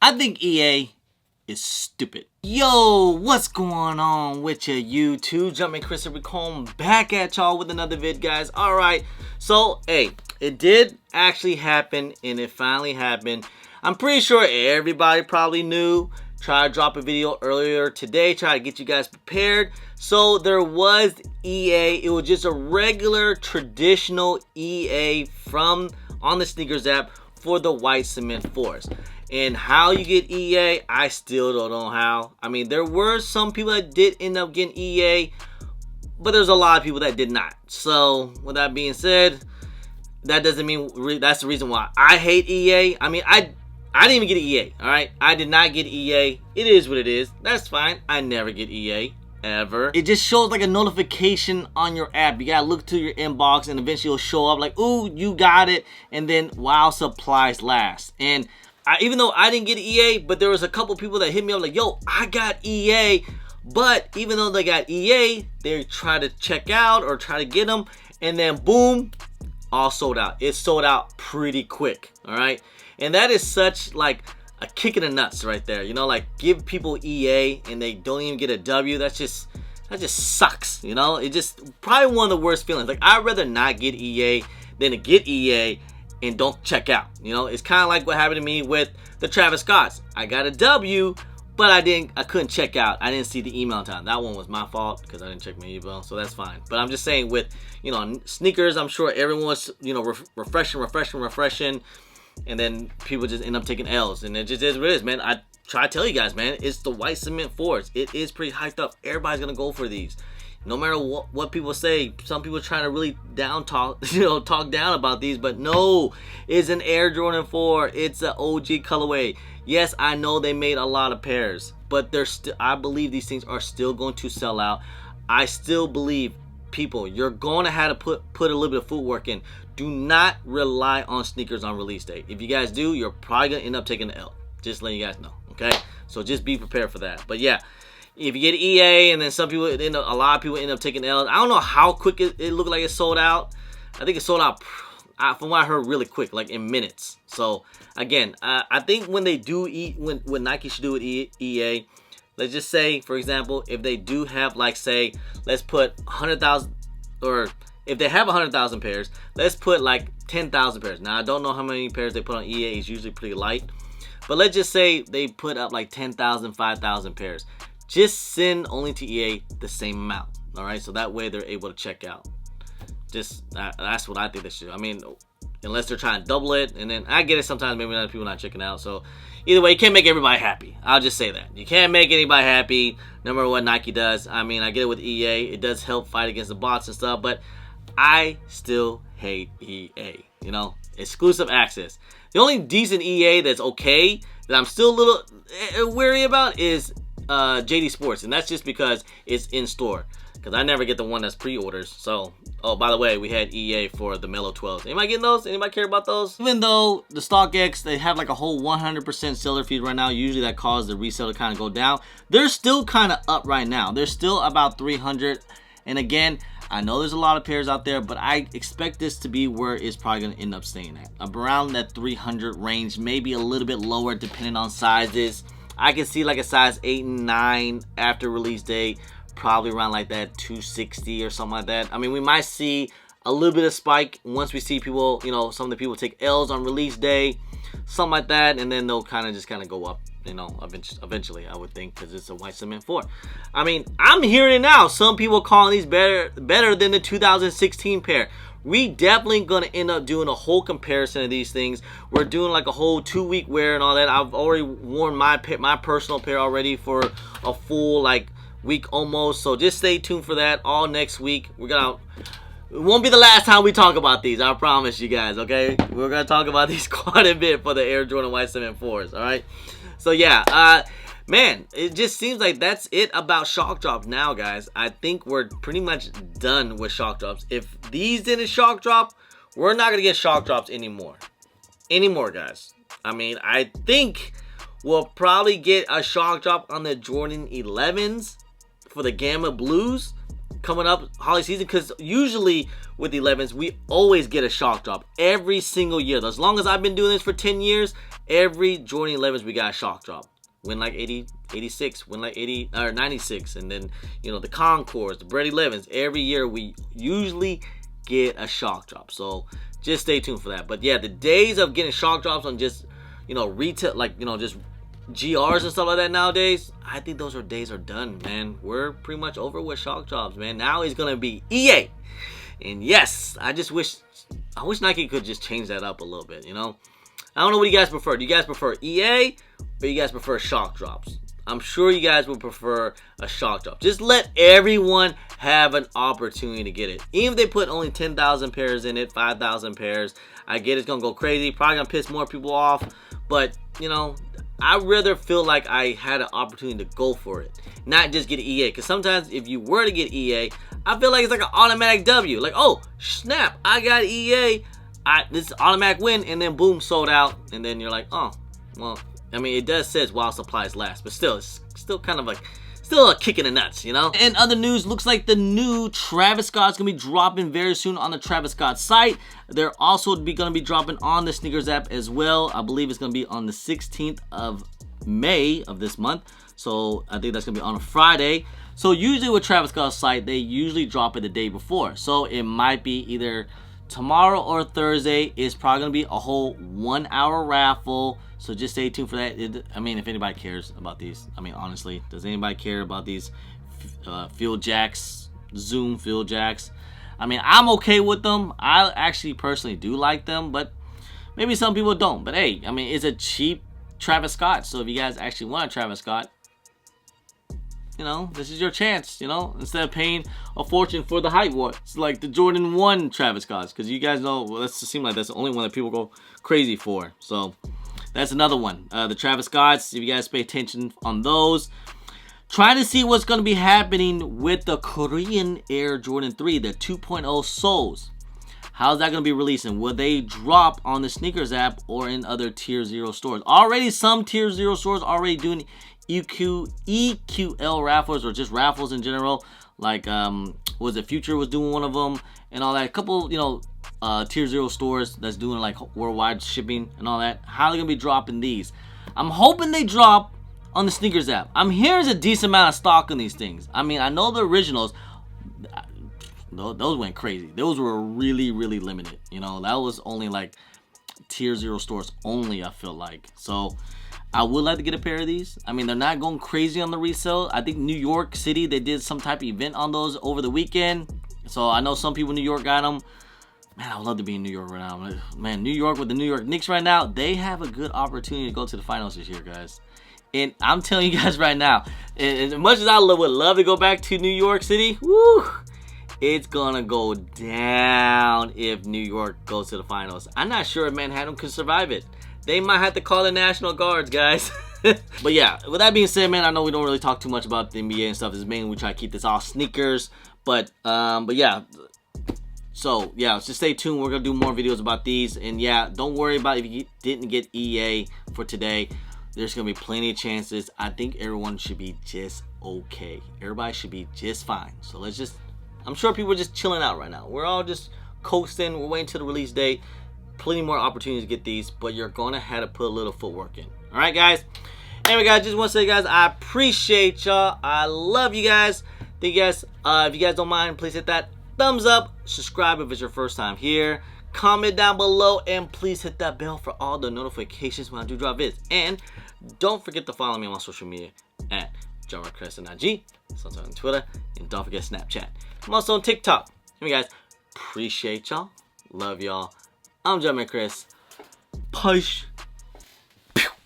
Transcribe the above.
I think EA is stupid. Yo, what's going on with your YouTube? Jumping Christopher Combe back at y'all with another vid, guys. Alright, so, hey, it did actually happen, and it finally happened. I'm pretty sure everybody probably knew. Try to drop a video earlier today, try to get you guys prepared. So there was EA. It was just a regular, traditional EA from on the Snkr app for the white cement floors. And how you get EA, I still don't know how. I mean, there were some people that did end up getting EA, but there's a lot of people that did not. So with that being said, that doesn't mean that's the reason why I hate EA. I mean, I didn't even get an EA, alright? I did not get EA. It is what it is. That's fine. I never get EA, ever. It just shows like a notification on your app. You gotta look to your inbox and eventually it'll show up like, ooh, you got it. And then while supplies last. And even though I didn't get EA, but there was a couple people that hit me up like, yo, I got EA. But even though they got EA, they try to check out or try to get them. And then boom, all sold out. It sold out pretty quick, alright? And that is such like a kick in the nuts right there. You know, like give people EA and they don't even get a W. That just sucks. You know, it just probably one of the worst feelings. Like I'd rather not get EA than to get EA and don't check out. You know, it's kind of like what happened to me with the Travis Scotts. I got a W, but I couldn't check out. I didn't see the email in time. That one was my fault because I didn't check my email, so that's fine. But I'm just saying with, you know, sneakers, I'm sure everyone's, you know, refreshing. And then people just end up taking L's. And it just is what it is, man. I try to tell you guys, man. It's the white cement floors. It is pretty hyped up. Everybody's going to go for these. No matter what people say. Some people are trying to really talk down about these. But no. It's an Air Jordan 4. It's an OG colorway. Yes, I know they made a lot of pairs. But I believe these things are still going to sell out. I still believe, people, you're going to have to put a little bit of footwork in. Do not rely on sneakers on release day. If you guys do, you're probably going to end up taking the L. Just letting you guys know, okay? So just be prepared for that. But yeah, if you get EA and then a lot of people end up taking L. I don't know how quick it looked like it sold out. I think it sold out, from what I heard, really quick, like in minutes. So again, I think when they do when Nike should do with EA, let's just say, for example, if they do have, like, say, let's put 100,000, or if they have 100,000 pairs, let's put like 10,000 pairs. Now, I don't know how many pairs they put on EA. It's usually pretty light. But let's just say they put up like 10,000, 5,000 pairs. Just send only to EA the same amount. All right? So that way they're able to check out. That's what I think they should do. I mean, unless they're trying to double it. And then I get it sometimes maybe not people not checking out. So either way, you can't make everybody happy. I'll just say that. You can't make anybody happy no matter what Nike does. I mean, I get it with EA. It does help fight against the bots and stuff. But I still hate EA, you know, exclusive access. The only decent EA that's okay, that I'm still a little wary about, is JD Sports. And that's just because it's in store. Because I never get the one that's pre-orders. So, oh, by the way, we had EA for the Melo 12s. Anybody getting those? Anybody care about those? Even though the StockX, they have like a whole 100% seller feed right now. Usually that causes the resale to kind of go down. They're still kind of up right now. They're still about 300. And again, I know there's a lot of pairs out there, but I expect this to be where it's probably going to end up staying at. Around that 300 range, maybe a little bit lower depending on sizes. I can see like a size 8 and 9 after release day, probably around like that 260 or something like that. I mean, we might see a little bit of spike once we see people, you know, some of the people take L's on release day, something like that, and then they'll kind of go up. You know, eventually, I would think, because it's a white cement 4. I mean, I'm hearing it now. Some people calling these better than the 2016 pair. We definitely gonna end up doing a whole comparison of these things. We're doing like a whole 2-week wear and all that. I've already worn my personal pair already for a full like week almost. So just stay tuned for that all next week. It won't be the last time we talk about these. I promise you guys. Okay, we're gonna talk about these quite a bit for the Air Jordan white cement 4s. All right. So yeah, man, it just seems like that's it about shock drops now, guys. I think we're pretty much done with shock drops. If these didn't shock drop, we're not gonna get shock drops anymore, guys. I mean, I think we'll probably get a shock drop on the Jordan 11s for the Gamma Blues coming up holiday season, because usually with the 11s we always get a shock drop every single year. As long as I've been doing this for 10 years, Every Jordan 11s we got a shock drop. Win like 80, 86, win like 80 or 96, and then you know the Concords, the Bread 11s. Every year we usually get a shock drop. So just stay tuned for that. But yeah, the days of getting shock drops on just retail, like just GRs and stuff like that nowadays, I think those days are done, man. We're pretty much over with shock drops, man. Now it's gonna be EA, and yes, I wish Nike could just change that up a little bit. I don't know what you guys prefer. Do you guys prefer EA or you guys prefer shock drops? I'm sure you guys would prefer a shock drop. Just let everyone have an opportunity to get it. Even if they put only 10,000 pairs in it, 5,000 pairs, I get it's going to go crazy. Probably going to piss more people off. But, I rather feel like I had an opportunity to go for it. Not just get EA. Because sometimes if you were to get EA, I feel like it's like an automatic W. Like, oh, snap, I got EA. This is automatic win, and then boom, sold out, and then you're like, oh, well, I mean, it does says while supplies last, but still, it's still kind of like, still a kick in the nuts, And other news, looks like the new Travis Scott's gonna be dropping very soon on the Travis Scott site. They're also gonna be dropping on the Snkr app as well. I believe it's gonna be on the 16th of May of this month, so I think that's gonna be on a Friday. So usually with Travis Scott's site, they usually drop it the day before, so it might be either tomorrow or Thursday. Is probably gonna be a whole 1 hour raffle, so just stay tuned for that. I mean, if anybody cares about these, I mean, honestly, does anybody care about these field jacks, Zoom field jacks? I mean, I'm okay with them. I actually personally do like them, but maybe some people don't. But hey, I mean, it's a cheap Travis Scott, so if you guys actually want a Travis Scott, this is your chance, instead of paying a fortune for the hype one. It's like the Jordan 1 Travis Scotts, because you guys know, well, that seems like that's the only one that people go crazy for. So that's another one. The Travis Scotts, if you guys pay attention on those. Trying to see what's going to be happening with the Korean Air Jordan 3, the 2.0 soles. How's that going to be releasing? Will they drop on the Snkr app or in other Tier 0 stores? Already some Tier 0 stores already doing EQL raffles, or just raffles in general. Like Future was doing one of them and all that. A couple Tier 0 stores that's doing like worldwide shipping and all that. How are they gonna be dropping these? I'm hoping they drop on the Snkr app. I'm hearing a decent amount of stock on these things. I mean, I know the originals, those went crazy. Those were really limited. That was only like Tier 0 stores only, I feel like. So I would like to get a pair of these. I mean, they're not going crazy on the resale. I think New York City, they did some type of event on those over the weekend. So I know some people in New York got them. Man, I would love to be in New York right now. Man, New York with the New York Knicks right now, they have a good opportunity to go to the finals this year, guys. And I'm telling you guys right now, as much as I would love to go back to New York City, woo, it's gonna go down if New York goes to the finals. I'm not sure if Manhattan can survive it. They might have to call the National Guards, guys. But yeah, with that being said, man, I know we don't really talk too much about the NBA and stuff. It's mainly we try to keep this all sneakers. But yeah. So yeah, just stay tuned. We're gonna do more videos about these. And yeah, don't worry about if you didn't get EA for today. There's gonna be plenty of chances. I think everyone should be just okay. Everybody should be just fine. So let's just, I'm sure people are just chilling out right now. We're all just coasting. We're waiting till the release date. Plenty more opportunities to get these, but you're gonna have to put a little footwork in. All right, guys. Anyway, guys, just want to say, guys, I appreciate y'all. I love you guys. Thank you guys. If you guys don't mind, please hit that thumbs up. Subscribe if it's your first time here. Comment down below, and please hit that bell for all the notifications when I do drop vids. And don't forget to follow me on my social media at JohnRedCrest on IG, also on Twitter, and don't forget Snapchat. I'm also on TikTok. Anyway, guys, appreciate y'all. Love y'all. I'm JohnRedCrest. Push.